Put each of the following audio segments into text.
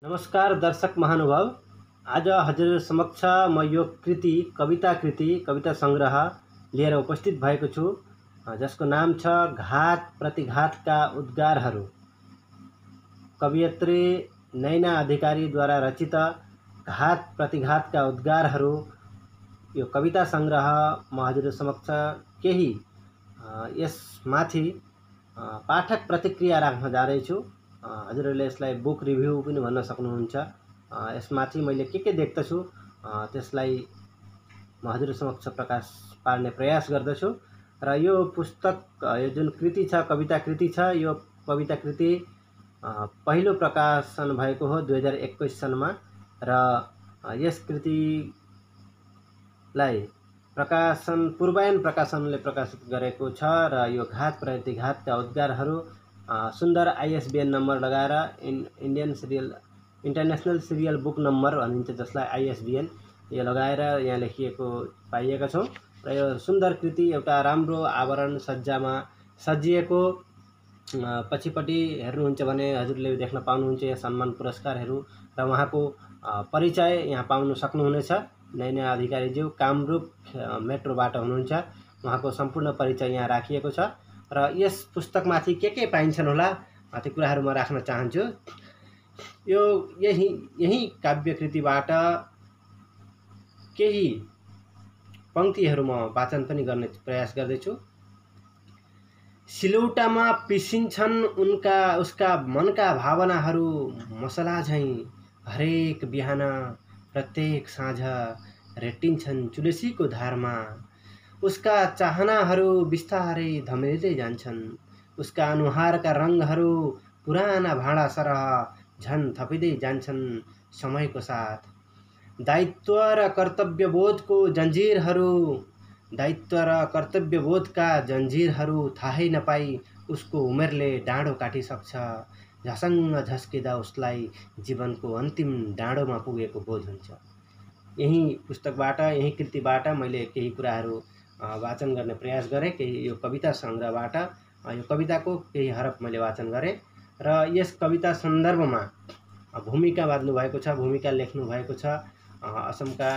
नमस्कार दर्शक महानुभाव। आज हजुर समक्ष म यो कविता संग्रह लिएर उपस्थित भएको छु, जसको नाम छ घात प्रतिघातका उद्गारहरू। कवियत्री नैना अधिकारीद्वारा रचित घात प्रतिघातका उद्गारहरू यो कविता संग्रह म हजुर समक्ष केही यसमाथि पाठक प्रतिक्रिया राख्न जाँदैछु। हजुरहरूले यसलाई बुक रिभ्यू पनि भन्न सक्नुहुन्छ। यसमाथि मैले के देख्दछु त्यसलाई म हजुर समक्ष प्रकाश पार्ने प्रयास गर्दछु। र यो पुस्तक, यो जुन कृति छ, कविता कृति छ, यो कविता कृति पहिलो प्रकाशन भएको हो 2021 सनमा। र यस कृतिलाई पूर्वायन प्रकाशनले प्रकाशित गरेको छ। र यो घात प्रतिघातका उद्गारहरू सुन्दर ISBN नम्बर लगाएर इन्टरनेसनल सिरियल बुक नम्बर भनिन्छ, जसलाई ISBN यो लगाएर यहाँ लेखिएको पाइएका छौँ। र यो सुन्दर कृति एउटा राम्रो आवरण सज्जामा सजिएको, पछिपट्टि हेर्नुहुन्छ भने हजुरले देख्न पाउनुहुन्छ यहाँ सम्मान पुरस्कारहरू र उहाँको परिचय यहाँ पाउन सक्नुहुनेछ। नैना अधिकारीज्यू कामरूप मेट्रोबाट हुनुहुन्छ। उहाँको सम्पूर्ण परिचय यहाँ राखिएको छ। र यस पुस्तकमाथि के पाइन्छन् होला त्यो कुराहरू म राख्न चाहन्छु। यो यही काव्यकृतिबाट केही पंक्तिहरू म वाचन पनि गर्ने प्रयास गर्दैछु। सिलौटामा पिसिन्छन् उसका मनका भावनाहरू मसला झैँ। हरेक बिहान प्रत्येक साँझ रेटिन्छन् तुलसीको धारमा। उसका चाहनाहरू बिस्तारै धमिल्दै जान्छन्। उसका अनुहारका रङहरू पुराना भाँडा सरह झन् थपिँदै जान्छन् समयको साथ। दायित्व र कर्तव्यबोधका जन्जिरहरू थाहै नपाई उसको उमेरले डाँडो काटिसक्छ। झसङ्ग झस्किँदा उसलाई जीवनको अन्तिम डाँडोमा पुगेको बोध हुन्छ। यही पुस्तकबाट, यही कृतिबाट मैले केही कुराहरू वाचन गर्ने प्रयास गरेँ। केही यो कविता संग्रहबाट यो कविताको केही हरफ मैले वाचन गरेँ। र यस कविता सन्दर्भमा भूमिका बाँध्नु भएको छ, भूमिका लेख्नु भएको छ असमका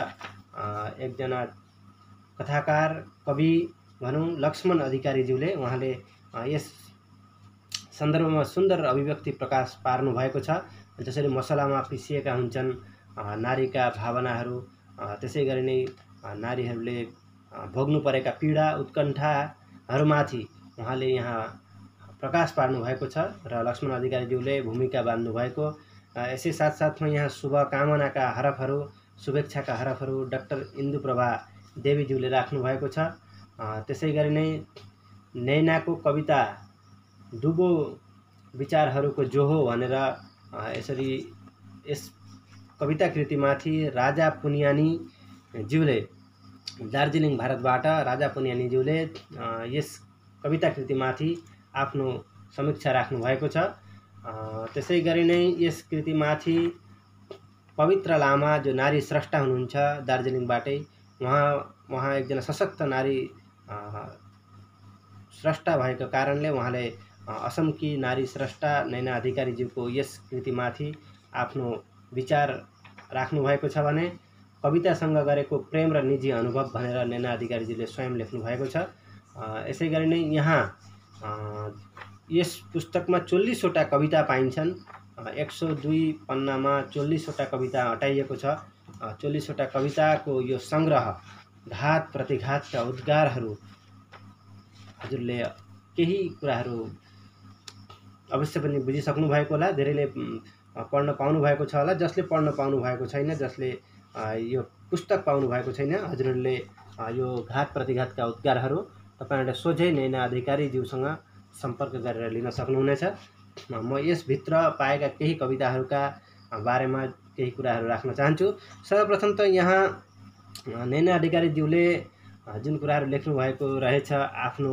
एकजना कथाकार कवि भनौँ लक्ष्मण अधिकारीज्यूले। उहाँले यस सन्दर्भमा सुन्दर अभिव्यक्ति प्रकाश पार्नु भएको छ। जसरी मसलामा पिसिएका हुन्छन् नारीका भावनाहरू, त्यसै गरी नै नारीहरूले भोग्नु परेका पीडा उत्कण्ठाहरूमाथि उहाँले यहाँ प्रकाश पार्नु भएको छ। र लक्ष्मण अधिकारीज्यूले भूमिका बाँध्नु भएको। यसै साथसाथमा यहाँ शुभकामनाका हरफहरू, शुभेच्छाका हरफहरू डाक्टर इन्दुप्रभा देवीज्यूले राख्नु भएको छ। त्यसै गरी नै नैनाको कविता डुबो विचारहरूको जोहो भनेर यसरी यस कविता कृतिमाथि राजा पुनियानी ज्यूले, दार्जिलिङ भारतबाट राजा पुनियानी ज्यूले यस कविता कृतिमाथि आफ्नो समीक्षा राख्नु भएको छ। त्यसै गरी नै यस कृतिमाथि पवित्र लामा जो नारी स्रष्टा हुनुहुन्छ दार्जिलिङबाटै, उहाँ एकजना सशक्त नारी स्रष्टा भएको कारणले उहाँले असमकी नारी स्रष्टा नैना अधिकारीज्यूको यस कृतिमाथि आफ्नो विचार राख्नु भएको छ भने कवितासँग गरेको प्रेम र निजी अनुभव भनेर नैना अधिकारीज्यूले स्वयं लेख्नु भएको छ। यसै गरी नै यहाँ यस पुस्तकमा 40 वटा कविता पाइन्छन्। 102 पन्नामा 40 वटा कविता हटाइएको छ। 40 वटा कविताको यो संग्रह घात प्रतिघातका उद्गारहरू, हजुरले केही कुराहरू अवश्य पनि बुझिसक्नु भएको होला। धेरैले पढ्न पाउनु भएको छ होला। जसले पढ्न पाउनु भएको छैन, जसले यो पुस्तक पाउनु भएको छैन, हजुरहरूले यो घात प्रतिघातका उद्गारहरू तपाईहरुले सोझै नैना अधिकारीज्यूसँग सम्पर्क गरेर लिन सक्नुहुनेछ। म यसभित्र पाएका केही कविताहरूका बारेमा केही कुराहरू राख्न चाहन्छु। सर्वप्रथम त यहाँ नैना अधिकारीज्यूले जुन कुराहरू लेख्नु भएको रहेछ आफ्नो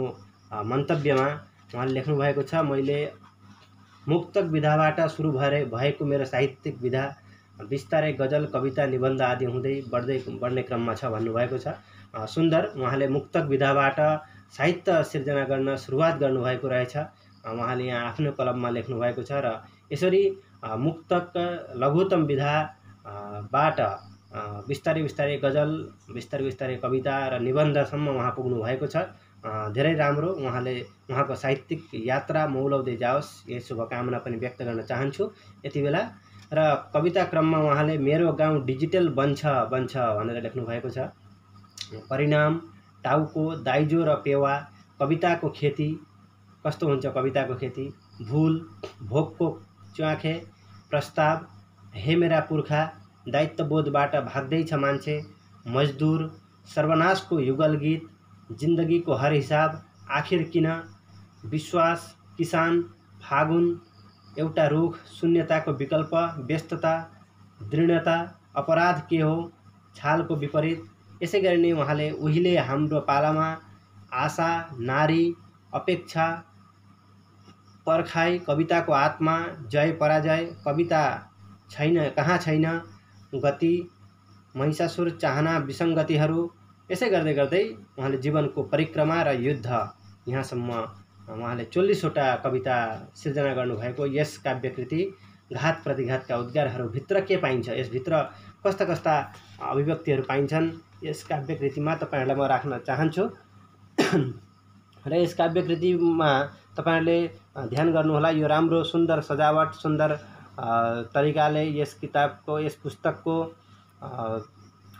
मन्तव्यमा, उहाँले लेख्नु भएको छ, मैले मुक्तक विधाबाट सुरु भएको मेरो साहित्यिक विधा बिस्तारै गजल, कविता, निबन्ध आदि हुँदै बढ्ने क्रममा छ भन्नुभएको छ। सुन्दर। उहाँले मुक्तक विधाबाट साहित्य सिर्जना गर्न सुरुवात गर्नुभएको रहेछ। उहाँले यहाँ आफ्नो कलममा लेख्नु भएको छ र यसरी मुक्तक लघुतम विधा बाट बिस्तारै बिस्तारै गजल, बिस्तारै बिस्तारै कविता र निबन्धसम्म उहाँ पुग्नु भएको छ। धेरै राम्रो, उहाँको साहित्यिक यात्रा मौलाउँदै जाओस्, यही शुभकामना पनि व्यक्त गर्न चाहन्छु यति बेला। र कविता क्रममा उहाँले मेरो गाउँ डिजिटल बन्छ भनेर लेख्नु भएको छ। परिणाम टाउको दाइजो र पेवा, कविताको खेती कस्तो हुन्छ, कविताको खेती, भुल भोकको च्वाखे, प्रस्ताव हे मेरा पुर्खा, दायित्वबोधबाट भाग्दैछ मान्छे, मजदुर, सर्वनाशको युगल गीत, जिन्दगीको हर हिसाब, आखिर किन, विश्वास, किसान, फागुन, एउटा रुख, शून्यताको विकल्प, व्यस्तता, दृढता, अपराध के हो, छालको विपरीत। यसै गरी नै उहाँले उहिले हाम्रो पालामा, आशा, नारी, अपेक्षा, पर्खाइ, कविताको आत्मा, जय पराजय, कविता छैन कहाँ छैन, गति, महिषासुर, चाहना, विसङ्गतिहरू, यसै गर्दै गर्दै उहाँले जीवनको परिक्रमा र युद्ध यहाँसम्म उहाँले 40वटा कविता सिर्जना गर्नुभएको यस काव्यकृति घात प्रतिघातका उद्गारहरू भित्र के पाइन्छ, यसभित्र कस्ता कस्ता अभिव्यक्तिहरू पाइन्छन्, यस काव्यकृतिमा तपाईहरुलाई म राख्न चाहन्छु। र यस काव्यकृतिमा तपाईहरुले ध्यान गर्नुहोला, यो राम्रो सुन्दर सजावट, सुन्दर तरिकाले यस किताबको, यस पुस्तकको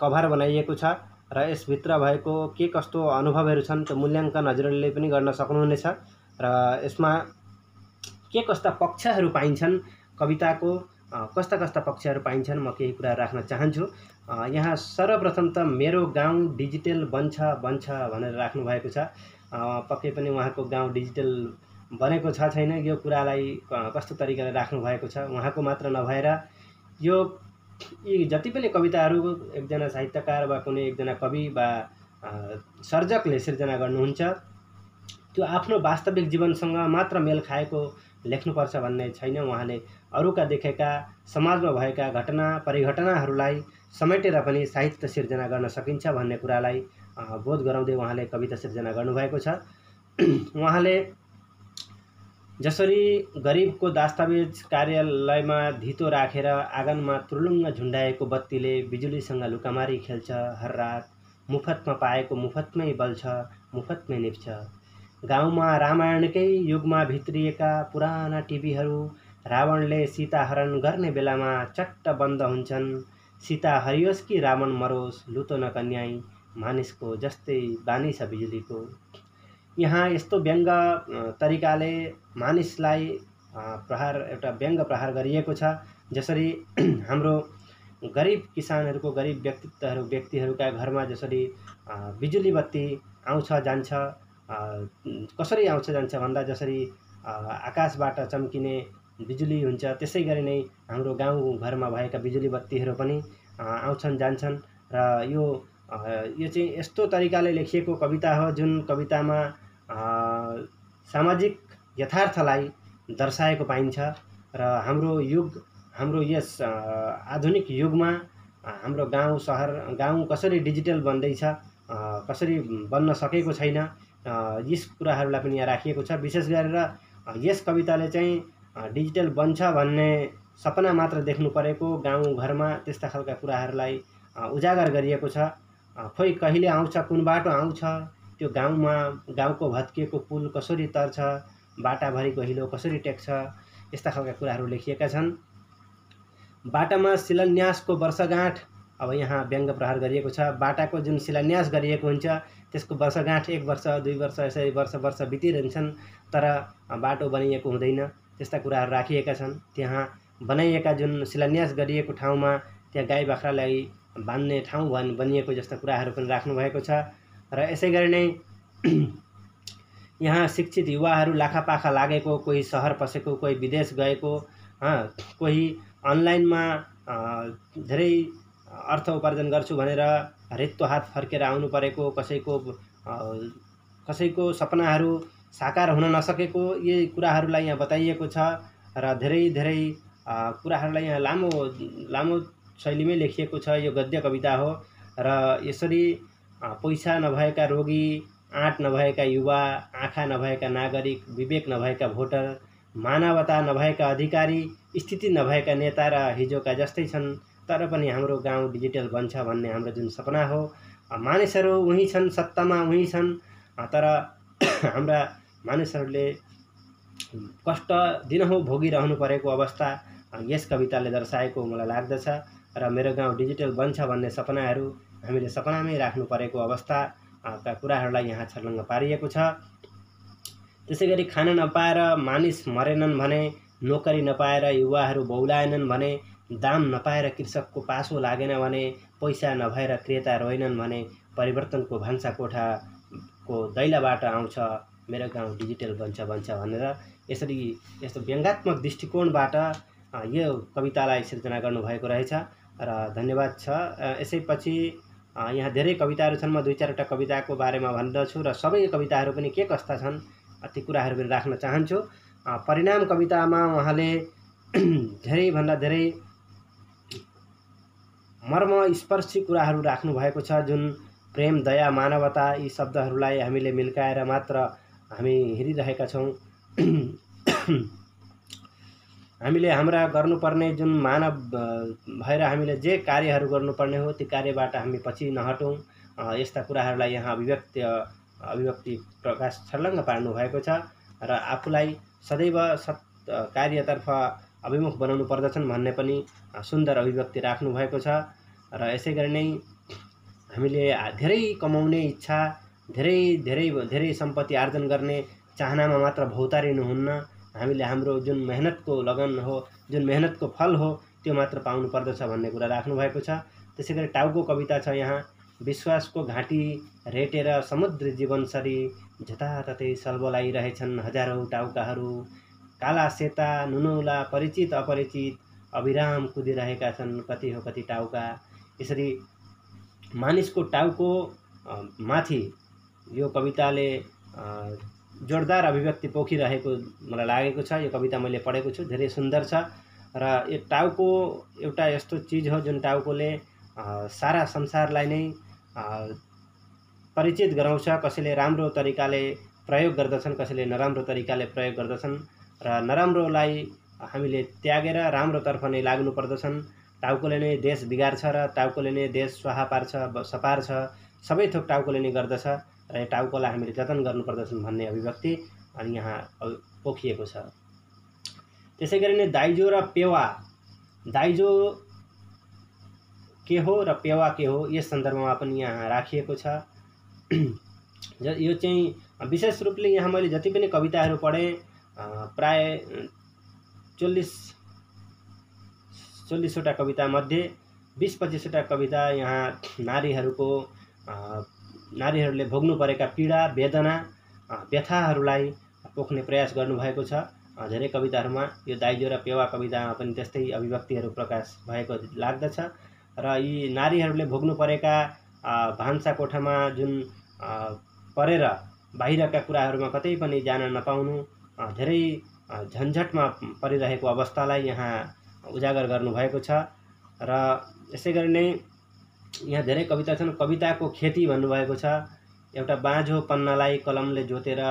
कभर बनाइएको छ र यसभित्र भएको के कस्तो अनुभवहरू छन् त्यो मूल्याङ्कन हजुरहरूले पनि गर्न सक्नुहुनेछ। र यसमा के कस्ता पक्षहरू पाइन्छन्, कविताको कस्ता कस्ता पक्षहरू पाइन्छन्, म केही कुरा राख्न चाहन्छु। यहाँ सर्वप्रथम त मेरो गाउँ डिजिटल बन्छ भनेर राख्नु भएको छ। पक्कै पनि उहाँको गाउँ डिजिटल बनेको छ छैन, यो कुरालाई कस्तो तरिकाले राख्नु भएको छ। उहाँको मात्र नभएर यो यी जति पनि कविताहरू एकजना साहित्यकार वा कुनै एकजना कवि वा सर्जकले सिर्जना गर्नुहुन्छ, त्यो आफ्नो वास्तविक जीवनसँग मात्र मेल खाएको लेख्नुपर्छ भन्ने छैन। उहाँले अरूका देखेका समाजमा भएका घटना परिघटनाहरूलाई समेटेर पनि साहित्य सिर्जना गर्न सकिन्छ भन्ने कुरालाई बोध गराउँदै उहाँले कविता सिर्जना गर्नुभएको छ। उहाँले जसरी गरिबको दस्तावेज कार्यालयमा धितो राखेर आँगनमा तुरुलुङ्ग झुन्डाएको बत्तीले बिजुलीसँग लुकामारी खेल्छ, हर रात मुफतमा पाएको मुफतमै बल्छ, मुफतमै निप्छ। गाउँमा रामायणकै युगमा भित्रिएका पुराना टिभीहरू रावणले सीता हरण गर्ने बेलामा चट्ट बन्द हुन्छन्। सीता हरियोस् कि रावण मरोस्, लुतो नकन्याई, मानिसको जस्तै बानी छ बिजुलीको। यहाँ यस्तो व्यङ्ग तरिकाले मानिसलाई एउटा व्यङ्ग प्रहार गरिएको छ। जसरी हाम्रो गरिब किसानहरूको, गरिब व्यक्तिहरूका घरमा जसरी बिजुली बत्ती आउँछ जान्छ, कसरी आउँछ जान्छ भन्दा जसरी आकाशबाट चम्किने बिजुली हुन्छ, त्यसै गरी नै हाम्रो गाउँघरमा भएका बिजुली बत्तीहरू पनि आउँछन् जान्छन्। र यो चाहिँ यस्तो तरिकाले लेखिएको कविता हो जुन कवितामा सामाजिक यथार्थलाई दर्शाएको पाइन्छ। र हाम्रो यस आधुनिक युगमा हाम्रो गाउँ सहर, गाउँ कसरी डिजिटल बन्दैछ, कसरी बन्न सकेको छैन, यस कुराहरूलाई पनि यहाँ राखिएको छ। विशेष गरेर यस कविताले चाहिँ डिजिटल बन्छ भन्ने सपना मात्र देख्नु परेको गाउँघरमा त्यस्ता खालका कुराहरूलाई उजागर गरिएको छ। खोइ कहिले आउँछ, कुन बाटो आउँछ, त्यो गाउँको भत्किएको पुल कसरी तर्छ, बाटाभरिको हिलो कसरी टेक्छ, यस्ता खालका कुराहरू लेखिएका छन्। बाटामा शिलान्यासको वर्षगाँठ, अब यहाँ व्यङ्ग प्रहार गरिएको छ। बाटाको जुन शिलान्यास गरिएको हुन्छ त्यसको वर्षगाँठ 1 वर्ष 2 वर्ष यसरी वर्ष बितिरहन्छन्, तर बाटो बनिएको हुँदैन। त्यस्ता कुराहरू राखिएका छन्। त्यहाँ बनाइएका जुन शिलान्यास गरिएको ठाउँमा त्यहाँ गाई बाख्रालाई बान्ने ठाउँ बनिएको जस्ता कुराहरू पनि राख्नु भएको छ। र यसै गरी नै यहाँ शिक्षित युवाहरू लाखापाखा लागेको, कोही सहर पसेको, कोही विदेश गएको, कोही अनलाइनमा धेरै अर्थ उपार्जन गर्छु भनेर रित्तो हात फर्केर आउनु परेको, कसैको सपनाहरू साकार हुन नसकेको, यी कुराहरूलाई यहाँ बताइएको छ। र धेरै कुराहरूलाई यहाँ लामो शैलीमै लेखिएको छ। यो गद्य कविता हो। र यसरी पैसा नभएका रोगी, आँट नभएका युवा, आँखा नभएका नागरिक, विवेक नभएका भोटर, मानवता नभएका अधिकारी, स्थिति नभएका नेता र हिजोका जस्तै छन्। तर पनि हाम्रो गाउँ डिजिटल बन्छ भन्ने हाम्रो जुन सपना हो, मानिसहरू उही छन्, सत्तामा उही छन्, तर हाम्रा मानिसहरूले कष्ट दिनहुँ भोगिरहनु परेको अवस्था यस कविताले दर्शाएको मलाई लाग्दछ। र मेरो गाउँ डिजिटल बन्छ भन्ने सपनाहरू हामीले सपनामै राख्नु परेको अवस्था का कुराहरूलाई यहाँ छर्लङ्ग पारिएको छ। त्यसैगरी खाना नपाएर मानिस मरेनन् भने, नोकरी नपाएर युवाहरू बौलाएनन् भने, दाम नपाएर कृषकको पासो लागेन भने, पैसा नभएर क्रेता रोएनन् भने, परिवर्तनको भान्सा कोठाको दैलाबाट आउँछ मेरो गाउँ डिजिटल बन्छ भनेर यसरी यस्तो व्यङ्ग्यात्मक दृष्टिकोणबाट यो कवितालाई सिर्जना गर्नुभएको रहेछ र धन्यवाद छ। यसैपछि यहाँ धेरै कविताहरू छन्, म 2-4 कविताको बारेमा भन्दछु र सबै कविताहरू पनि के कस्ता छन् ती कुराहरू पनि राख्न चाहन्छु। परिणाम कवितामा उहाँले धेरैभन्दा धेरै मर्मस्पर्शी कुराहरू राख्नु भएको छ, जुन प्रेम, दया, मानवता यी शब्दहरूलाई हामीले मिल्काएर मात्र हामी हेरिरहेका छौँ। हामीले हाम्रा गर्नुपर्ने जुन मानव भएर हामीले जे कार्यहरू गर्नुपर्ने हो ती कार्यबाट हामी पछि नहटौँ, यस्ता कुराहरूलाई यहाँ अभिव्यक्ति प्रकाश छर्लङ्ग पार्नु भएको छ र आफूलाई सदैव कार्यतर्फ अभिमुख बनाउनु पर्दछन् भन्ने पनि सुन्दर अभिव्यक्ति राख्नु भएको छ। र यसै गरी नै हामीले धेरै कमाउने इच्छा, धेरै सम्पत्ति आर्जन गर्ने चाहनामा मात्र भौतारिनुहुन्न, हामीले हाम्रो जुन मेहनतको लगन हो, जुन मेहनतको फल हो त्यो मात्र पाउनु पर्दछ भन्ने कुरा राख्नु भएको छ। त्यसैगरी टाउको कविता छ यहाँ, विश्वासको घाँटी रेटेर समुद्री जीवनसरी जताततै सल्बलाइरहेछन् हजारौँ टाउकाहरू, काला सेता नुनौला परिचित अपरिचित अविराम कुदिरहेका छन् कति हो कति टाउका। यसरी मानिसको टाउको माथि यो कविताले जोरदार अभिव्यक्ति पोखिरहेको मलाई लागेको छ। यो कविता मैले पढेको छु, धेरै सुन्दर छ र यो टाउको एउटा यस्तो चिज हो जुन टाउकोले सारा संसारलाई नै परिचित गराउँछ। कसैले राम्रो तरिकाले प्रयोग गर्दछन्, कसैले नराम्रो तरिकाले प्रयोग गर्दछन् र नराम्रोलाई हामीले त्यागेर राम्रोतर्फ नै लाग्नु पर्दछन्। टाउकोले नै देश बिगार्छ र टाउकोले नै देश स्वाहा पार्छ, सपार्छ, सबै थोक टाउकोले नै गर्दछ र यो टाउकोलाई हामीले जतन गर्नुपर्दछन् भन्ने अभिव्यक्ति अनि यहाँ पोखिएको छ। त्यसै गरी नै दाइजो र पेवा, दाइजो के हो र पेवा के हो यस सन्दर्भमा पनि यहाँ राखिएको छ। यो चाहिँ विशेष रूपले यहाँ मैले जति पनि कविताहरू पढेँ प्राय 40-वटा कविता मध्ये 20-25वटा कविता यहाँ नारीहरूले भोग्नु परेका पीडा, वेदना, व्यथाहरूलाई पोख्ने प्रयास गर्नुभएको छ। धेरै कविताहरूमा यो दाइजो र पेवा कवितामा पनि त्यस्तै अभिव्यक्तिहरू प्रकाश भएको लाग्दछ र यी नारीहरूले भोग्नु परेका भान्सा कोठामा जुन परेर बाहिरका कुराहरूमा कतै पनि जान नपाउनु, धेरै झन्झटमा परिरहेको अवस्थालाई यहाँ उजागर गर्नुभएको छ। र यसै गरी नै यहाँ धेरै कविता छन्। कविताको खेती भन्नुभएको छ, एउटा बाँझो पन्नालाई कलमले जोतेर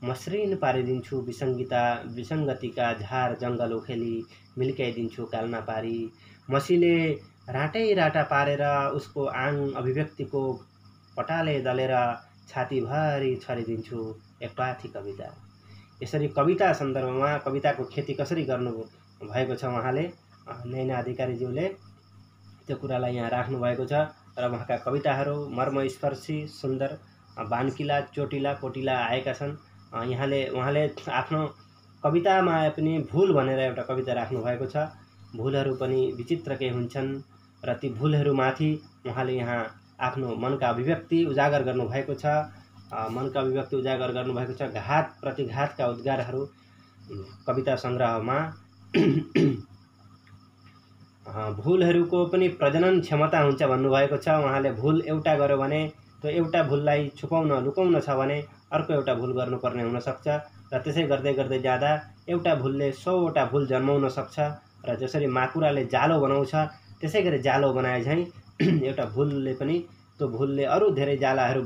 मसृण पारिदिन्छु, विसङ्गतिका झार जङ्गल उखेली मिल्काइदिन्छु कालना पारी, मसीले राटै राटा पारेर उसको आङ अभिव्यक्तिको पटाले दलेर छातीभरि छरिदिन्छु एक पाथी कविता। यसरी कविता सन्दर्भमा कविताको खेती कसरी गर्नु भएको छ उहाँले, नैना अधिकारीज्यूले त्यो कुरालाई यहाँ राख्नु भएको छ र उहाँका कविताहरू मर्मस्पर्शी, सुन्दर, बानकिला, चोटिला, कोटिला आएका छन्। उहाँले आफ्नो कवितामा पनि भूल भनेर एउटा कविता राख्नु भएको छ। भूलहरू पनि विचित्रकै हुन्छन् र ती भूलहरूमाथि उहाँले यहाँ आफ्नो मनका अभिव्यक्ति उजागर गर्नुभएको छ। घात प्रतिघातका उद्गारहरू कविता सङ्ग्रहमा भूलहरूको पनि प्रजनन क्षमता हुन्छ भन्नुभएको छ। उहाँले भूल एउटा गर्यो भने त्यो एउटा भूललाई लुकाउन छ भने अर्को एउटा भूल गर्नुपर्ने हुनसक्छ र त्यसै गर्दै गर्दै जाँदा एउटा भूलले 100वटा भूल जन्माउन सक्छ र जसरी माकुराले जालो बनाउँछ त्यसै गरी जालो बनाए झैँ एउटा भूलले पनि त्यो भूलले अरू धेरै जालाहरू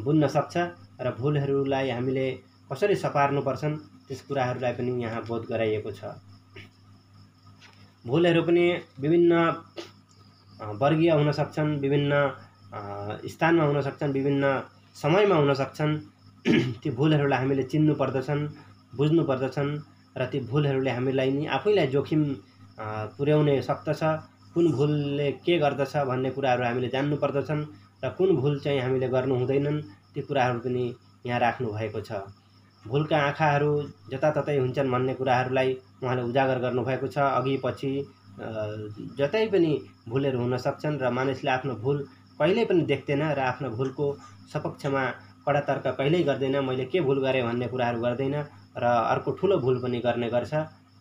बुन्न सक्छ र भूलहरूलाई हामीले कसरी सपार्नुपर्छन् त्यस कुराहरूलाई पनि यहाँ बोध गराइएको छ। भुलहरू पनि विभिन्न वर्गीय हुन सक्छन्, विभिन्न स्थानमा हुन सक्छन्, विभिन्न समयमा हुन सक्छन्। ती भुलहरूलाई हामीले चिन्नु पर्दछन्, बुझ्नु पर्दछन् र ती भुलहरूले हामीलाई नि आफैलाई जोखिम पुर्याउने सक्दछ। कुन भुलले के गर्दछ भन्ने कुराहरू हामीले जान्नु पर्दछन् र कुन भुल चाहिँ हामीले गर्नु हुँदैनन् ती कुराहरू पनि यहाँ राख्नु भएको छ। भुलका आँखाहरू जताततै हुन्छन् भन्ने कुराहरूलाई उहाँले उजागर गर्नुभएको छ। अघि पछि जतै पनि भुलहरू हुन सक्छन् र मानिसले आफ्नो भुल कहिल्यै पनि देख्दैन र आफ्नो भुलको सपक्षमा कडा तर्क कहिल्यै गर्दैन। मैले के भुल गरेँ भन्ने कुराहरू गर्दैन र अर्को ठुलो भुल पनि गर्ने गर्छ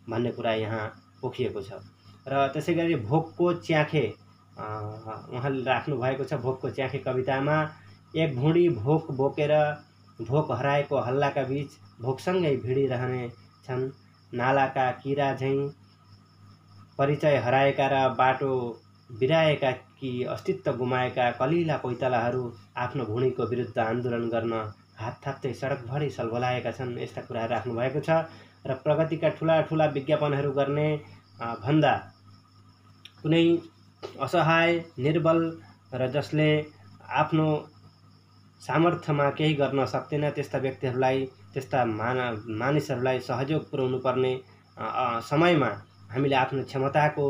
भन्ने कुरा यहाँ पोखिएको छ। र त्यसै गरी भोकको च्याखे उहाँले राख्नु भएको छ। भोकको च्याखे कवितामा एक भुँडी भोक बोकेर भोक हराएको हल्लाका बीच भोकसँगै भिडिरहने छन्। नालाका किरा झैँ परिचय हराएका र बाटो बिराएका कि अस्तित्व गुमाएका कलिला पैतालाहरू आफ्नो भुँडीको विरुद्ध आन्दोलन गर्न हात थाप्दै सडकभरि सलबलाएका छन्। यस्ता कुराहरू राख्नु भएको छ। र प्रगतिका ठुला ठुला विज्ञापनहरू गर्ने भन्दा कुनै असहाय, निर्बल र जसले आफ्नो सामर्थ्यमा केही गर्न सक्दैन त्यस्ता व्यक्तिहरूलाई, त्यस्ता मानिसहरूलाई सहयोग पुर्याउनु पर्ने समयमा हामीले आफ्नो क्षमताको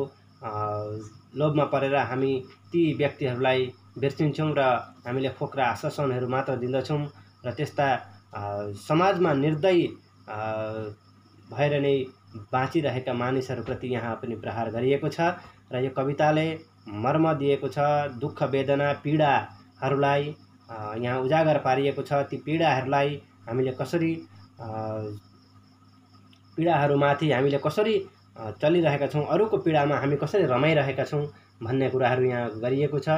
लोभमा परेर हामी ती व्यक्तिहरूलाई बिर्सिन्छौँ र हामीले फोक्रा आश्वासनहरू मात्र दिँदछौँ र त्यस्ता समाजमा निर्दयी भएर नै बाँचिरहेका मानिसहरूप्रति यहाँ पनि प्रहार गरिएको छ। र यो कविताले मर्म दिएको छ। दुःख, वेदना, पीडाहरूलाई यहाँ उजागर पारिएको छ। ती पीडाहरूलाई हामीले कसरी पीडाहरूमाथि हामीले कसरी चलिरहेका छौँ, अरूको पीडामा हामी कसरी रमाइरहेका छौँ भन्ने कुराहरू यहाँ गरिएको छ।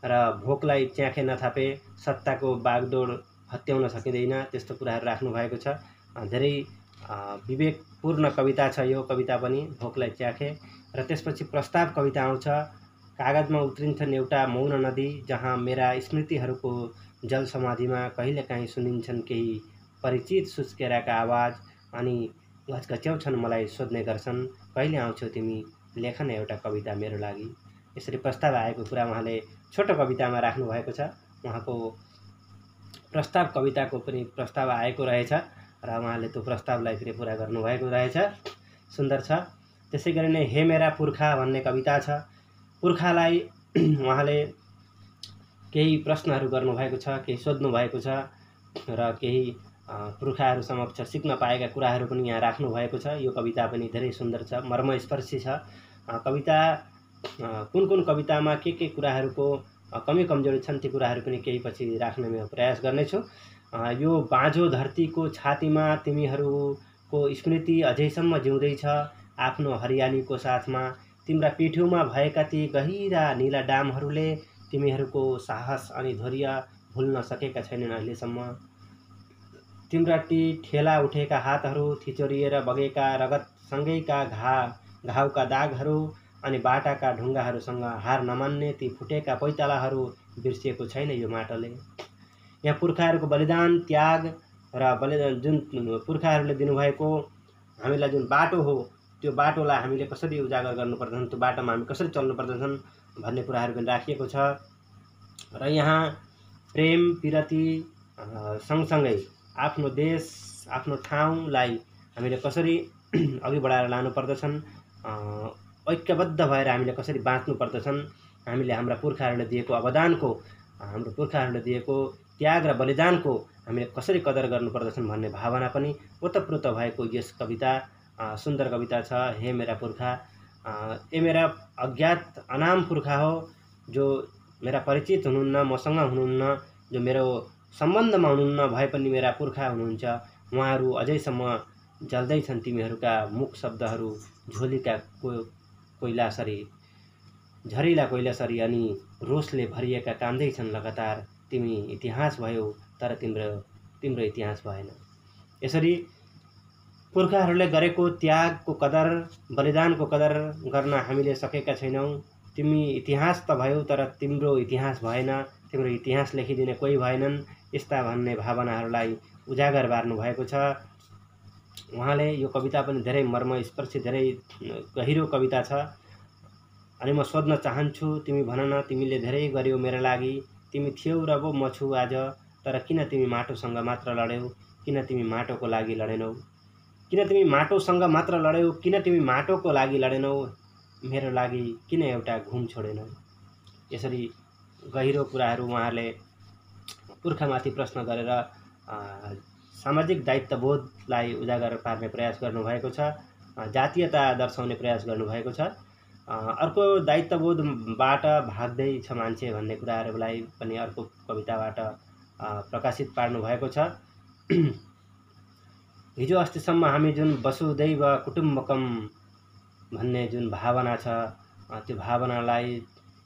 र भोकलाई च्याखे नथापे सत्ताको बागडोर हत्याउन सकिँदैन, त्यस्तो कुराहरू राख्नु भएको छ। धेरै विवेकपूर्ण कविता छ यो कविता पनि, भोकलाई च्याखे। र त्यसपछि प्रस्ताव कविता आउँछ। कागजमा उत्रिन्छन् एउटा मौन नदी, जहाँ मेरा स्मृतिहरूको जल समाधिमा कहिलेकाहीँ सुनिन्छन् केही परिचित सुस्केराका आवाज अनि घचघच्याउँछन् मलाई सोध्ने गर्छन्, कहिले आउँछौ तिमी, लेख न एउटा कविता मेरो लागि। यसरी प्रस्ताव आएको कुरा उहाँले छोटो कवितामा राख्नु भएको छ। उहाँको प्रस्ताव कविताको पनि प्रस्ताव आएको रहेछ र उहाँले त्यो प्रस्तावलाई फेरि पुरा गर्नुभएको रहेछ। सुन्दर छ। त्यसै गरी नै हे मेरा पुर्खा भन्ने कविता छ। पुर्खालाई उहाँले केही प्रश्नहरू गर्नुभएको छ, केही सोध्नु भएको छ र केही पुर्खाहरू समक्ष सिक्न पाएका कुराहरू पनि यहाँ राख्नु भएको छ। यो कविता पनि धेरै सुन्दर छ, मर्मस्पर्शी छ। कविता कुन कुन कवितामा के कुराहरूको कमी कमजोरी छन् ती कुराहरू पनि केही पछि राख्ने म प्रयास गर्नेछु। यो बाँझो धरतीको छातीमा तिमीहरूको स्मृति अझैसम्म जिउँदैछ, आफ्नो हरियालीको साथमा तिम्रा पिठ्यौमा भएका ती गहिरा नीला डामहरूले तिमीहरूको साहस अनि धैर्य भुल्न सकेका छैनन् अहिलेसम्म। तिम्रा ती ठेला उठेका हातहरू, थिचोरिएर बगेका रगतसँगैका घाउका दागहरू अनि बाटाका ढुङ्गाहरूसँग हार नमान्ने ती फुटेका पैतालाहरू बिर्सिएको छैन यो माटोले। यहाँ पुर्खाहरूको बलिदान, त्याग र बलिदान जुन पुर्खाहरूले दिनुभएको हामीलाई जुन बाटो हो त्यो बाटोलाई हामीले कसरी उजागर गर्नुपर्दछन्, त्यो बाटोमा हामी कसरी चल्नुपर्दछन् भन्ने कुराहरू पनि राखिएको छ। र यहाँ प्रेम, पिरती सँगसँगै आफ्नो देश, आफ्नो ठाउँलाई हामीले कसरी अघि बढाएर लानुपर्दछन्, ऐक्यबद्ध भएर हामीले कसरी बाँच्नु पर्दछन्, हामीले हाम्रा पुर्खाहरूले दिएको अवदानको, हाम्रो पुर्खाहरूले दिएको त्याग र बलिदानको हामीले कसरी कदर गर्नुपर्दछन् भन्ने भावना पनि ओतप्रोत भएको यस कविता सुन्दर कविता छ। हे मेरा पुर्खा, ए मेरा अज्ञात अनाम पुर्खा हो, जो मेरा परिचित हुनुहुन्न, मसँग हुनुहुन्न, जो मेरो सम्बन्धमा हुनुहुन्न भए पनि मेरा पुर्खा हुनुहुन्छ। उहाँहरू अझैसम्म जल्दैछन् तिमीहरूका मुख शब्दहरू झोलीका कोइलासरी, झरिला कोइलासरी अनि रोषले भरिएका कान्दैछन् लगातार। तिमी इतिहास भयौ तर तिम्रो इतिहास भएन। यसरी पुर्खाहरूले गरेको त्यागको कदर, बलिदानको कदर गर्न हामीले सकेका छैनौँ। तिमी इतिहास त भयौ तर तिम्रो इतिहास भएन, तिम्रो इतिहास लेखिदिने कोही भएनन्, यस्ता भन्ने भावनाहरूलाई उजागर पार्नु भएको छ। उहाँले यो कविता पनि धेरै मर्मस्पर्शी धेरै गहिरो कविता छ। अनि म सोध्न चाहन्छु, तिमी भन न, तिमीले धेरै गर्यौ मेरा लागि, तिमी थियौ र पो म छु आज, तर किन तिमी माटोसँग मात्र लड्यौ, किन तिमी माटोको लागि लडेनौ, किन तिमी माटोसँग मात्र लड्यौ, किन तिमी माटोको लागि लडेनौ, मेरो लागि किन एउटा घुम छोडेनौ। यसरी गहिरो कुराहरू उहाँहरूले पुर्खामाथि प्रश्न गरेर सामाजिक दायित्वबोधलाई उजागर पार्ने प्रयास गर्नुभएको छ, जातीयता दर्शाउने प्रयास गर्नुभएको छ। अर्को दायित्वबोधबाट भाग्दैछ मान्छे भन्ने कुराहरूलाई पनि अर्को कविताबाट प्रकाशित पार्नु भएको छ। हिजो अस्तिसम्म हामी जुन वसुदैव कुटुम्बकम भन्ने जुन भावना छ, त्यो भावनालाई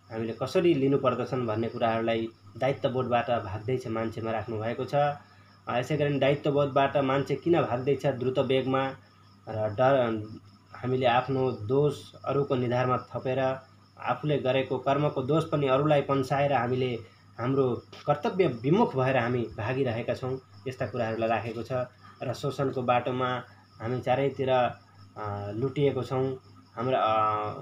हामीले कसरी लिनुपर्दछन् भन्ने कुराहरूलाई दायित्वबोधबाट भाग्दैछ मान्छेमा राख्नु भएको छ। यसै गरी दायित्वबोधबाट मान्छे किन भाग्दैछ द्रुत वेगमा र डर, हामीले आफ्नो दोष अरूको निधारमा थपेर आफूले गरेको कर्मको दोष पनि अरूलाई पन्साएर हामीले हाम्रो कर्तव्य विमुख भएर हामी भागिरहेका छौँ, यस्ता कुराहरूलाई राखेको छ। र शोषणको बाटोमा हामी चारैतिर लुटिएको छौँ। हाम्रो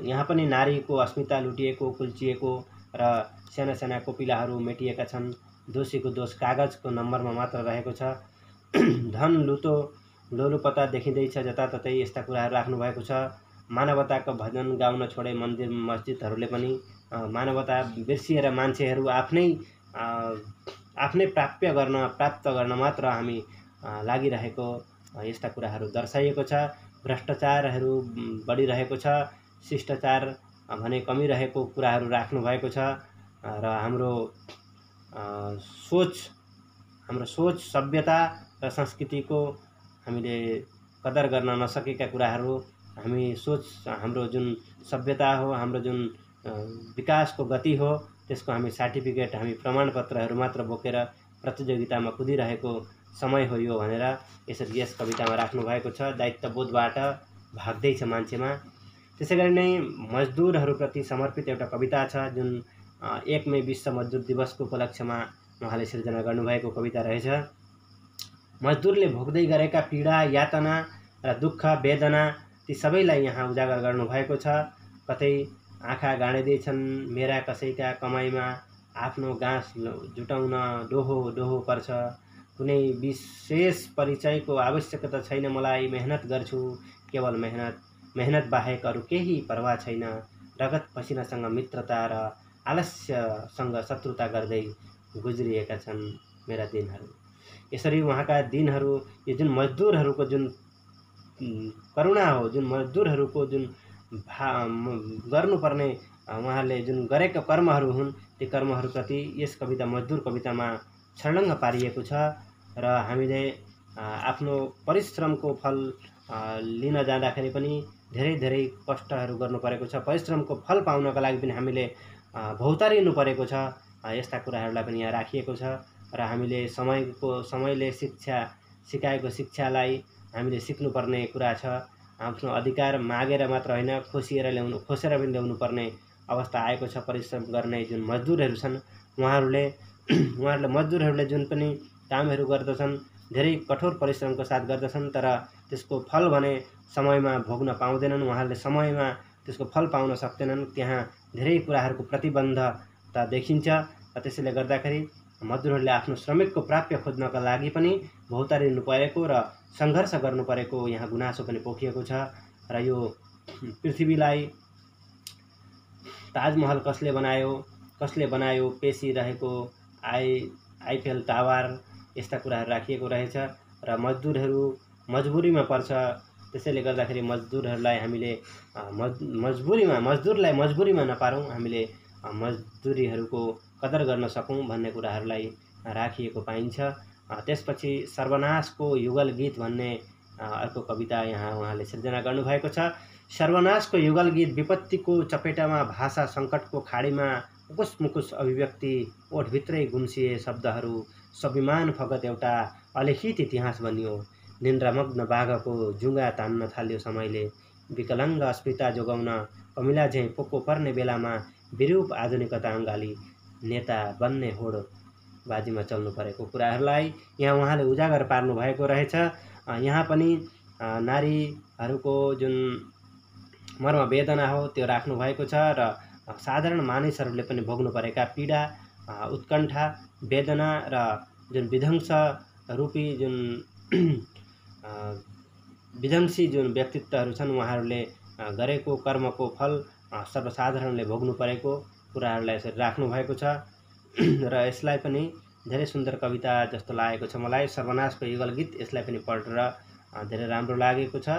यहाँ पनि नारीको अस्मिता लुटिएको, कुल्चिएको र साना साना कोपिलाहरू मेटिएका छन्। दोषीको दोष कागजको नम्बरमा मात्र रहेको छ। धन लुतो लोलुपता देखिँदैछ जताततै, यस्ता कुराहरू राख्नुभएको छ। मानवताको भजन गाउन छोडे मन्दिर मस्जिदहरूले पनि मानवता बिर्सिएर मान्छेहरू आफ्नै प्राप्त गर्न मात्र हामी लागिरहेको यस्ता कुराहरू दर्शाइएको छ। भ्रष्टाचारहरू बढिरहेको छ, शिष्टाचार भने कमिरहेको कुराहरू राख्नुभएको छ। र हाम्रो सोच सभ्यता र संस्कृतिको हामीले कदर गर्न नसकेका कुराहरू, हाम्रो जुन सभ्यता हो, हाम्रो जुन विकासको गति हो, त्यसको हामी सर्टिफिकेट, हामी प्रमाणपत्रहरू मात्र बोकेर प्रतियोगितामा कुदिरहेको समय हो यो भनेर यसरी यस कवितामा राख्नु भएको छ। दायित्वबोधबाट भाग्दैछ मान्छेमा। त्यसै गरी नै मजदुरहरूप्रति समर्पित एउटा कविता छ, जुन 1 मई विश्व मजदुर दिवसको उपलक्ष्यमा उहाँले सिर्जना गर्नुभएको कविता रहेछ। मजदुरले भोग्दै गरेका पीडा, यातना र दुःख वेदना ती सबैलाई यहाँ उजागर गर्नुभएको छ। कतै आँखा गाडिँदैछन् मेरा कसैका कमाइमा, आफ्नो गाँस जुटाउन डोहो पर्छ, कुनै विशेष परिचयको आवश्यकता छैन मलाई, मेहनत गर्छु केवल मेहनत बाहेक अरू केही परवाह छैन, रगत पसिनासँग मित्रता र आलस्यसँग शत्रुता गर्दै गुज्रिएका छन् मेरा दिनहरू। यसरी उहाँका दिनहरू, यो जुन मजदुरहरूको जुन करुणा हो, जुन मजदुरहरूको जुन गर्नुपर्ने उहाँहरूले जुन गरेका कर्महरू हुन्, ती कर्महरूप्रति यस कविता मजदुर कवितामा छर्लङ्ग पारिएको छ। र हामीले आफ्नो परिश्रमको फल लिन जाँदाखेरि पनि धेरै कष्टहरू गर्नु परेको छ। परिश्रमको फल पाउनका लागि पनि हामीले भौतारिनु परेको छ। यस्ता कुराहरूलाई पनि यहाँ राखिएको छ। र हामीले समयले सिकाएको शिक्षालाई हामीले सिक्नुपर्ने कुरा छ। आफ्नो अधिकार मागेर मात्र होइन, खोसेर पनि ल्याउनु पर्ने अवस्था आएको छ। परिश्रम गर्ने जुन मजदुरहरू छन्, मजदुरहरूले जुन पनि कामहरू गर्दछन्, धेरै कठोर परिश्रमको साथ गर्दछन्, तर त्यसको फल भने समयमा भोग्न पाउँदैनन्। उहाँहरूले समयमा त्यसको फल पाउन सक्दैनन्। त्यहाँ धेरै कुराहरूको प्रतिबन्धता देखिन्छ। त्यसैले गर्दाखेरि मजदुरहरूले आफ्नो श्रमिकको प्राप्य खोज्नका लागि पनि भौतारिनु परेको र सङ्घर्ष गर्नु परेको यहाँ गुनासो पनि पोखिएको छ। र यो पृथ्वीलाई ताजमहल कसले बनायो, पेशी रहेको आइफेल टावर, यस्ता कुराहरू राखिएको रहेछ। र मजदुरहरू मजबुरीमा पर्छ। त्यसैले गर्दाखेरि मजदुरहरूलाई हामीले मजदुरलाई मजबुरीमा नपारौँ, हामीले मजदुरीहरूको कदर गर्न सकौँ भन्ने कुराहरूलाई राखिएको पाइन्छ। त्यसपछि सर्वनाशको युगल गीत भन्ने अर्को कविता यहाँ उहाँले सिर्जना गर्नुभएको छ। सर्वनाशको युगल गीत, विपत्तिको चपेटामा, भाषा सङ्कटको खाडीमा, उकुस अभिव्यक्ति, ओठभित्रै गुम्सिए शब्दहरू, स्वाभिमान फगत एउटा अलिखित इतिहास बनियो। निन्द्रामग्न बाघको जुङ्गा तान्न थाल्यो समयले, विकलाङ्ग अस्मिता जोगाउन कमिला झैँ पोको पर्ने बेलामा, विरूप आधुनिकता अङ्गाली, नेता बन्ने होड बाजीमा चल्नु परेको कुराहरूलाई यहाँ उहाँले उजागर पार्नु भएको रहेछ। यहाँ पनि नारीहरूको जुन मर्म वेदना हो त्यो राख्नु भएको छ र साधारण मानिसहरूले पनि भोग्नु परेका पीडा, उत्कण्ठा, वेदना र जुन विध्वंस रूपी जुन विध्वंसी जुन व्यक्तित्वहरू छन् उहाँहरूले गरेको कर्मको फल सर्वसाधारणले भोग्नु परेको कुराहरूलाई यसरी राख्नु भएको छ र यसलाई पनि धेरै सुन्दर कविता जस्तो लागेको छ मलाई। सर्वनाशको युगल गीत, यसलाई पनि पढेर धेरै राम्रो लागेको छ।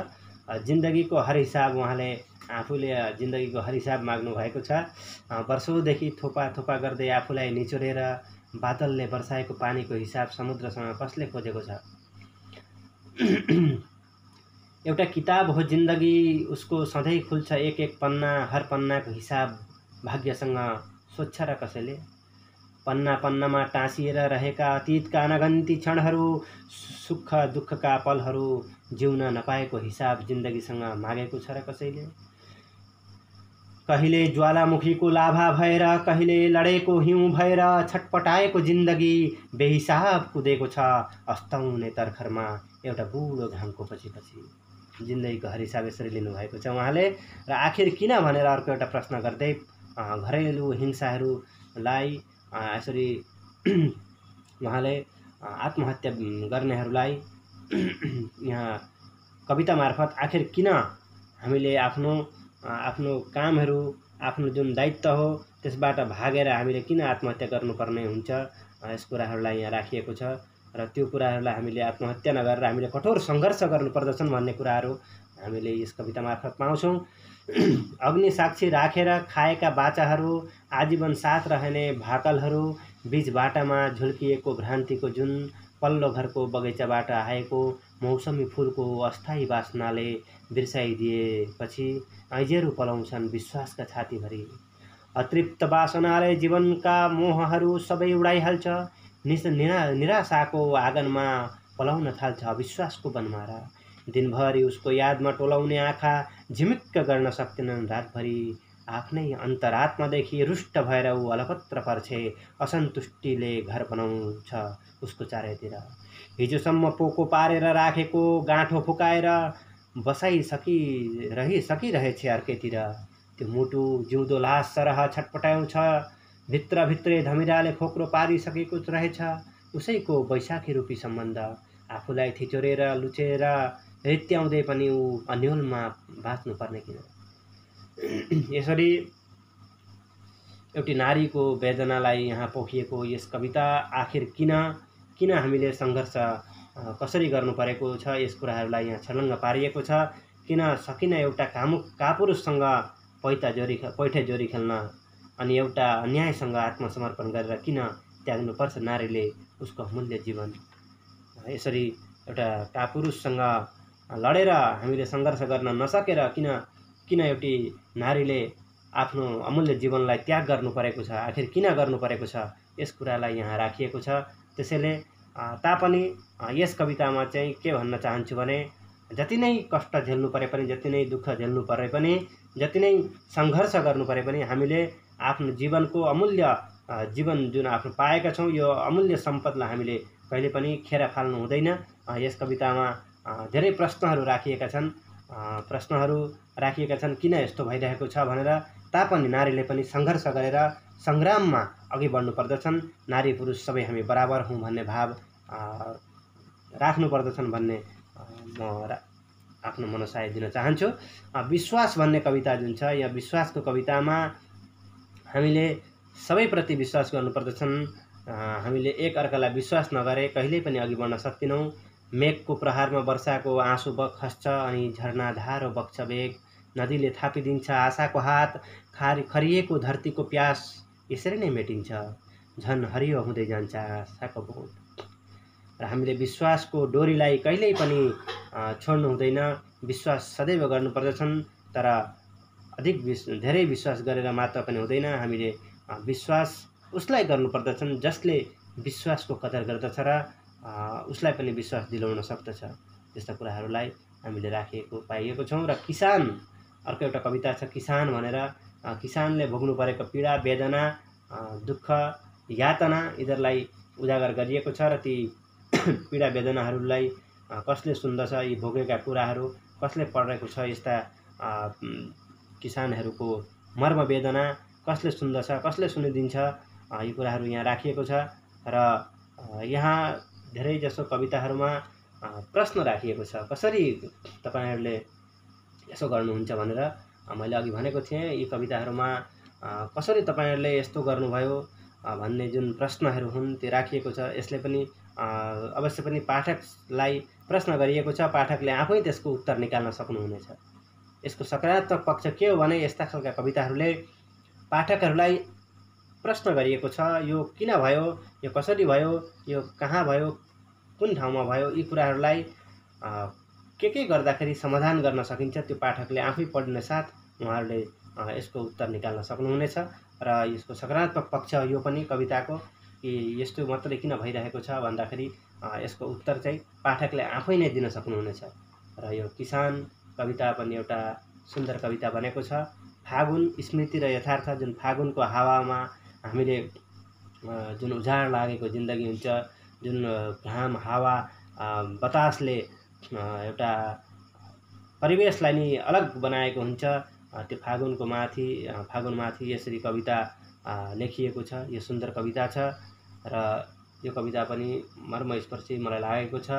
जिन्दगीको हर हिसाब उहाँले आफूले जिन्दगीको हर हिसाब माग्नु भएको छ। वर्षौँदेखि थोपा थोपा गर्दै आफूलाई निचोरेर बादलले वर्षाएको पानीको हिसाब समुद्रसँग कसले खोजेको छ। एउटा किताब हो जिन्दगी, उसको सधैँ खुल्छ एक एक पन्ना, हर पन्नाको हिसाब भाग्यसँग सोध्छ र कसैले। पन्ना पन्नामा टाँसिएर रहेका अतीतका अनगन्ती क्षणहरू, सुख दुःखका पलहरू जिउन नपाएको हिसाब जिन्दगीसँग मागेको छ र कसैले। कहिले ज्वालामुखीको लाभा भएर, कहिले लडेको हिउँ भएर छटपटाएको जिन्दगी बेहिसाब कुदेको छ अस्ताउने तर्खरमा एउटा बुढो घामको पछि पछि। जिन्दगीको हर हिसाब यसरी लिनुभएको छ उहाँले। र आखिर किन भनेर अर्को एउटा प्रश्न गर्दै घरेलु हिंसाहरूलाई यसरी उहाँले आत्महत्या गर्नेहरूलाई यहाँ कविता मार्फत आखिर किन हामीले आफ्नो कामहरू, आफ्नो जुन दायित्व हो त्यसबाट भागेर हामीले किन आत्महत्या गर्नुपर्ने हुन्छ, यस कुराहरूलाई यहाँ राखिएको छ। र त्यो कुराहरूलाई हामीले आत्महत्या नगरेर हामीले कठोर सङ्घर्ष गर्नुपर्दछन् भन्ने कुराहरू हामीले यस कविता मार्फत पाउँछौँ। अग्नि साक्षी राखेर खाएका बाचाहरू, आजीवन साथ रहने भाकलहरू, बीच बाटामा झुल्किएको भ्रान्तिको जुन, पल्लो घरको बगैँचाबाट आएको मौसमी फुलको अस्थायी वासनाले बिर्साइदिएपछि ऐजेरू पलाउँछन् विश्वासका छातीभरि। अतृप्त वासनाले जीवनका मोहहरू सबै उडाइहाल्छ, निराशाको आँगनमा पलाउन थाल्छ अविश्वासको बनमारा। दिनभरि उसको यादमा टोलाउने आँखा झिमिक्क गर्न सक्दैनन् रातभरि। आफ्नै अन्तरात्मादेखि रुष्ट भएर ऊ अलपत्र पर्छे, असन्तुष्टिले घर बनाउँछ उसको चारैतिर। हिजोसम्म पोको पारेर राखेको गाँठो फुकाएर रहिसकिरहेछ अर्कैतिर। त्यो मुटु जिउँदो लास सरह छटपटाउँछ, भित्रभित्रै धमिराले खोक्रो पारिसकेको रहेछ उसैको वैशाखी रूपी सम्बन्ध। आफूलाई थिचोरेर लुचेर रित्याउँदै पनि ऊ अन्योलमा बाँच्नुपर्ने किन। यसरी एउटी नारीको वेदनालाई यहाँ पोखिएको यस कविता आखिर किन हामीले सङ्घर्ष कसरी गर्नु परेको छ, यस कुराहरूलाई यहाँ छलङ्ग पारिएको छ। किन सकिन एउटा कापुरुषसँग पैठे जोरी खेल्न, अनि एउटा अन्यायसँग आत्मसमर्पण गरेर किन त्याग्नुपर्छ नारीले उसको अमूल्य जीवन। यसरी एउटा कापुरुषसँग लडेर हामीले सङ्घर्ष गर्न नसकेर किन एउटी नारीले आफ्नो अमूल्य जीवनलाई त्याग गर्नु परेको छ, आखिर किन गर्नु परेको छ, यस कुरालाई यहाँ राखिएको छ। त्यसैले तापनि यस कवितामा चाहिँ के भन्न चाहन्छु भने, जति नै कष्ट झेल्नु परे पनि, जति नै दुःख झेल्नु परे पनि, जति नै सङ्घर्ष गर्नु परे पनि हामीले आफ्नो जीवनको अमूल्य जीवन जुन आफ्नो पाएका छौँ यो अमूल्य सम्पदलाई हामीले कहिले पनि खेर फाल्नु हुँदैन। यस कवितामा धेरै प्रश्नहरू राखिएका छन् किन यस्तो भइरहेको छ भनेर। तापनि नारीले पनि सङ्घर्ष गरेर सङ्ग्राममा अघि बढ्नु पर्दछन्। नारी पुरुष सबै हामी बराबर हौँ भन्ने भाव राख्नु पर्दछन् भन्ने म आफ्नो मनसाय दिन चाहन्छु। विश्वास भन्ने कविता जुन छ, यहाँ विश्वासको कवितामा हामीले सबैप्रति विश्वास गर्नुपर्दछन्। हामीले एक अर्कालाई विश्वास नगरे कहिल्यै पनि अघि बढ्न सक्दैनौँ। मेघको प्रहारमा वर्षाको आँसु खस्छ अनि झरनाधारो बग्छ वेग। नदीले थापिदिन्छ आशाको हात, खरिएको धरतीको प्यास यसरी नै मेटिन्छ। झन् हरियो हुँदै जान्छ आशाको बोट। र हामीले विश्वासको डोरीलाई कहिल्यै पनि छोड्नु हुँदैन। विश्वास सदैव गर्नुपर्दछन्, तर धेरै विश्वास गरेर मात्र पनि हुँदैन। हामीले विश्वास उसलाई गर्नुपर्दछन् जसले विश्वासको कदर गर्दछ र उसलाई पनि विश्वास दिलाउन सक्दछ। त्यस्ता कुराहरूलाई हामीले पाइएको छौँ। र किसान, अर्को एउटा कविता छ किसान भनेर। किसानले भोग्नु परेको पीडा, वेदना, दुःख, यातना यिनीहरूलाई उजागर गरिएको छ र ती पीडा वेदनाहरूलाई कसले सुन्दछ यी भोगेका कुराहरू, कसले पढेको छ यस्ता किसानहरूको मर्म वेदना कसले सुन्दछ, कसले सुनिदिन्छ, यी कुराहरू यहाँ राखिएको छ। र यहाँ धेरैजसो कविताहरूमा प्रश्न राखिएको छ, कसरी तपाईहरूले यसो गर्नुहुन्छ भनेर। मैले अघि भनेको थिएँ यी कविताहरूमा कसरी तपाईहरूले यस्तो गर्नुभयो भन्ने जुन प्रश्नहरू हुन् त्यो राखिएको छ। यसले पनि अवश्य पनि पाठकलाई प्रश्न गरिएको छ, पाठकले आफै त्यसको उत्तर निकाल्न सक्नुहुनेछ। यसको सकारात्मक पक्ष के हो भने यस्ता खालका कविताहरूले पाठकहरूलाई प्रश्न गरिएको छ, यो किन भयो, यो कसरी भयो, यो कहाँ भयो, कुन ठाउँमा भयो, यी कुराहरूलाई के गर्दाखेरि समाधान गर्न सकिन्छ त्यो पाठकले आफै पढ्न साथ उहाँहरूले यसको उत्तर निकाल्न सक्नुहुनेछ। र यसको सकारात्मक पक्ष यो पनि कविताको कि यस्तो मात्रै किन भइरहेको छ भन्दाखेरि यसको उत्तर चाहिँ पाठकले आफै नै दिन सक्नुहुनेछ। र यो किसान कविता पनि एउटा सुन्दर कविता बनेको छ। फागुन स्मृति र यथार्थ, जुन फागुनको हावामा हामीले जुन उजाड लागेको जिन्दगी हुन्छ, जुन घाम हावा बतासले एउटा परिवेशलाई नि अलग बनाएको हुन्छ, त्यो फागुन माथि यसरी कविता लेखिएको छ। यो सुन्दर कविता छ र यो कविता पनि मर्मस्पर्शी मलाई लागेको छ।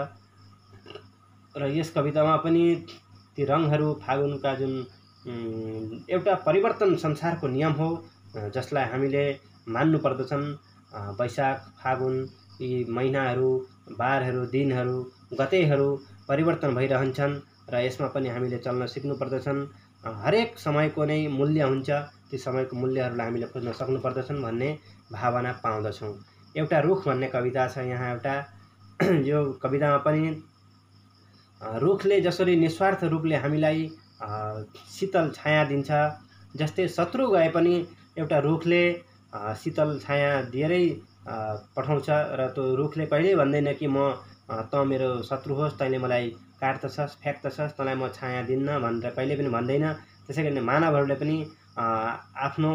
र यस कवितामा पनि ती रङहरू फागुनका जुन एउटा परिवर्तन संसारको नियम हो जसलाई हामीले मान्नु पर्दछन्। वैशाख फागुन यी महिनाहरू, बारहरू, दिनहरू, गतेहरू परिवर्तन भइरहन्छन् र यसमा पनि हामीले चल्न सिक्नु पर्दछन्। हरेक समयको नै मूल्य हुन्छ, ती समयको मूल्यहरूलाई हामीले खोज्न सक्नु पर्दछन् भन्ने भावना पाउँदछौँ। एउटा रुख भन्ने कविता छ यहाँ एउटा। यो कवितामा पनि रुखले जसरी निस्वार्थ रूपले हामीलाई शीतल छाया दिन्छ, जस्तै शत्रु गए पनि एउटा रुखले शीतल छाया दिएरै पठाउँछ। र त्यो रुखले कहिल्यै भन्दैन कि म त मेरो शत्रु होस्, तैँले मलाई काट्दछस्, फ्याक्दछस्, तँलाई म छाया दिन्न भनेर कहिले पनि भन्दैन। त्यसै गरी मानवहरूले पनि आफ्नो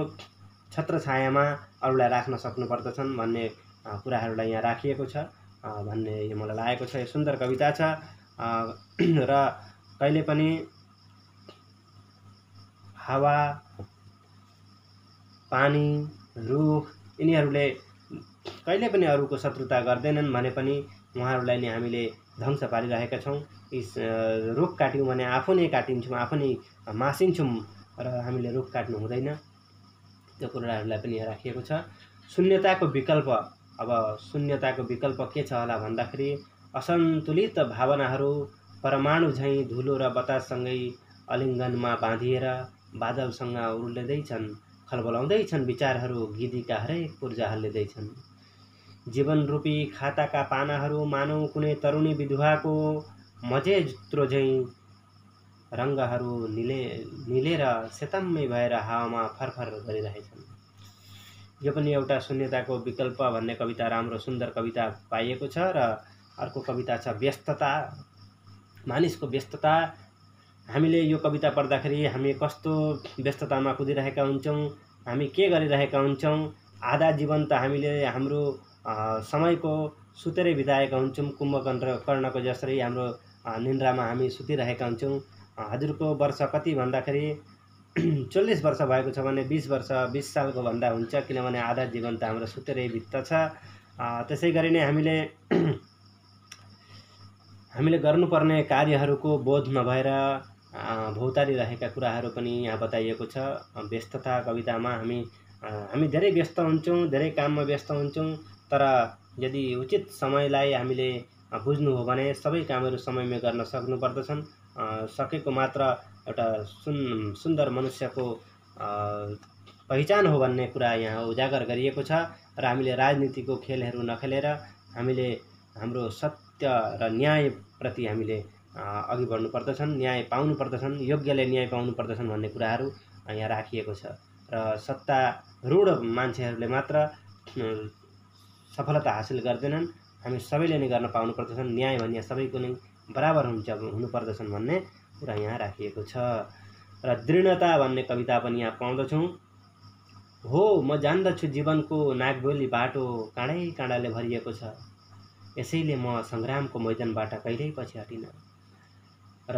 छत्र छायामा अरूलाई राख्न सक्नु पर्दछन् भन्ने कुराहरूलाई यहाँ राखिएको छ भन्ने यो मलाई लागेको छ। यो सुन्दर कविता छ। र कहिले पनि हावा, पानी, रुख यिनीहरूले कहिले पनि अरूको शत्रुता गर्दैनन् भने पनि उहाँहरूलाई नै हामीले ध्वंस पारिरहेका छौँ। रुख काट्यौँ भने आफू नै काटिन्छौँ, आफू नै मासिन्छौँ र हामीले रुख काट्नु हुँदैन। त्यो कुराहरूलाई पनि यहाँ राखिएको छ। शून्यताको विकल्प, अब शून्यताको विकल्प के छ होला भन्दाखेरि असन्तुलित भावनाहरू परमाणु झैँ धुलो र बताससँगै अलिङ्गनमा बाँधिएर बादलसँग उर्लिँदैछन्, खलबलाउँदैछन् विचारहरू, गिदीका हरेक पूर्जा हल्लिँदैछन्। जीवनरूपी खाताका पानाहरू मानौ कुनै तरुणी विधवाको मजेत्रो झैँ रङ्गहरू निलेर सेतम्मै भएर हावामा फरफर गरिरहेछन्। यो पनि एउटा शून्यताको विकल्प भन्ने कविता, राम्रो सुन्दर कविता पाइएको छ। र अर्को कविता छ व्यस्तता, मानिसको व्यस्तता। हामीले यो कविता पढ्दाखेरि हामी कस्तो व्यस्ततामा कुदिरहेका हुन्छौँ, हामी के गरिरहेका हुन्छौँ। आधा जीवन त हामीले हाम्रो समयको सुतेरै बिताएका हुन्छौँ। कुम्भकर्णको जसरी हाम्रो निन्द्रामा हामी सुतिरहेका हुन्छौँ। हजुरको वर्ष कति भन्दाखेरि 40 वर्ष भएको छ भने 20 सालको भन्दा हुन्छ, किनभने आधा जीवन त हाम्रो सुतेरै बित्दछ। त्यसै गरी नै हामीले गर्नुपर्ने कार्यहरूको बोध नभएर भौतारिरहेका कुराहरू पनि यहाँ बताइएको छ। व्यस्तता कवितामा हामी धेरै व्यस्त हुन्छौँ, धेरै काममा व्यस्त हुन्छौँ। तर यदि उचित समयलाई हामीले बुझ्नु हो भने सबै कामहरू समयमै गर्न सक्नु पर्दछन्। सकेको मात्र एउटा सुन्दर मनुष्यको पहिचान हो भन्ने कुरा यहाँ उजागर गरिएको छ। र हामीले राजनीतिको खेलहरू नखेलेर हामीले हाम्रो सत्य र न्यायप्रति हामीले अघि बढ्नु पर्दछन्, न्याय पाउनु पर्दछन्, योग्यले न्याय पाउनु पर्दछन् भन्ने कुराहरू यहाँ राखिएको छ। र सत्तारूढ मान्छेहरूले मात्र सफलता हासिल गर्दैनन्, हामी सबैले नै गर्न पाउनु पर्दछन्। न्याय भन्ने सबैको नै बराबर हुनुपर्दछन् भन्ने कुरा यहाँ राखिएको छ। र दृढता भन्ने कविता पनि यहाँ पाउँदछौँ। हो म जान्दछु जीवनको नागबेली बाटो काँडै काँडाले भरिएको छ, यसैले म सङ्ग्रामको मैदानबाट कहिल्यै पछि हटिनँ र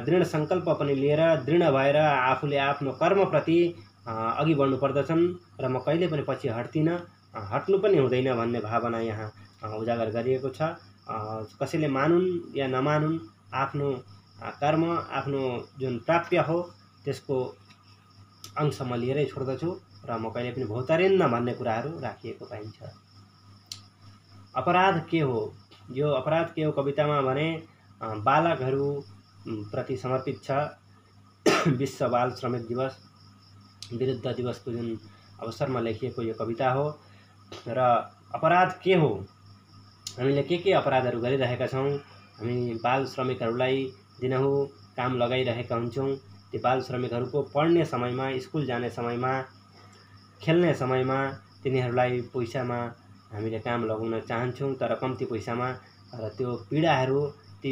दृढ सङ्कल्प पनि लिएर दृढ भएर आफूले आफ्नो कर्मप्रति अघि बढ्नु पर्दछन् र म कहिले पनि पछि हट्दिनँ, हट्नु पनि हुँदैन भन्ने भावना यहाँ उजागर गरिएको छ। कसैले मानुन् या नमानुन्, आफ्नो कर्म, आफ्नो जुन प्राप्य हो त्यसको अंश म लिएरै छोड्दछु र म कहिले पनि भौतारिन्न भन्ने कुराहरू राखिएको पाइन्छ। अपराध के हो? यो अपराध के हो कवितामा भने बालकहरू प्रति समर्पित छ। विश्व बाल श्रमिक दिवस विरुद्ध दिवसको जुन अवसरमा लेखिएको यो कविता हो। र अपराध के हो? हामीले के अपराधहरू गरिरहेका छौँ? हामी बाल श्रमिकहरूलाई दिनहुँ काम लगाइरहेका हुन्छौँ। ती बाल श्रमिकहरूको पढ्ने समयमा, स्कुल जाने समयमा, खेल्ने समयमा तिनीहरूलाई पैसामा हामीले काम लगाउन चाहन्छौँ, तर कम्ती पैसामा। र त्यो पीडाहरू ती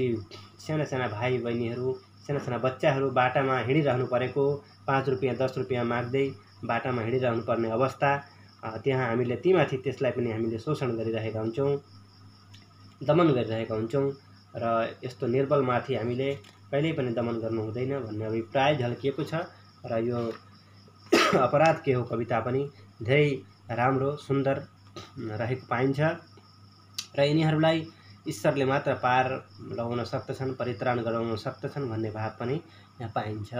साना भाइ बहिनीहरू, साना बच्चाहरू बाटामा हिँडिरहनु परेको, 5 रुपियाँ 10 रुपियाँ माग्दै बाटामा हिँडिरहनु पर्ने अवस्था, त्यहाँ हामीले तीमाथि त्यसलाई पनि हामीले शोषण गरिरहेका हुन्छौँ, दमन गरिरहेका हुन्छौँ। र यस्तो निर्बलमाथि हामीले कहिल्यै पनि दमन गर्नु हुँदैन भन्ने अभिप्राय झल्किएको छ। र यो अपराध के हो कविता पनि धेरै राम्रो सुन्दर रहेको पाइन्छ। र यिनीहरूलाई ईश्वरले मात्र पार लगाउन सक्दछन्, परित्राण गराउन सक्दछन् भन्ने भाव पनि यहाँ पाइन्छ।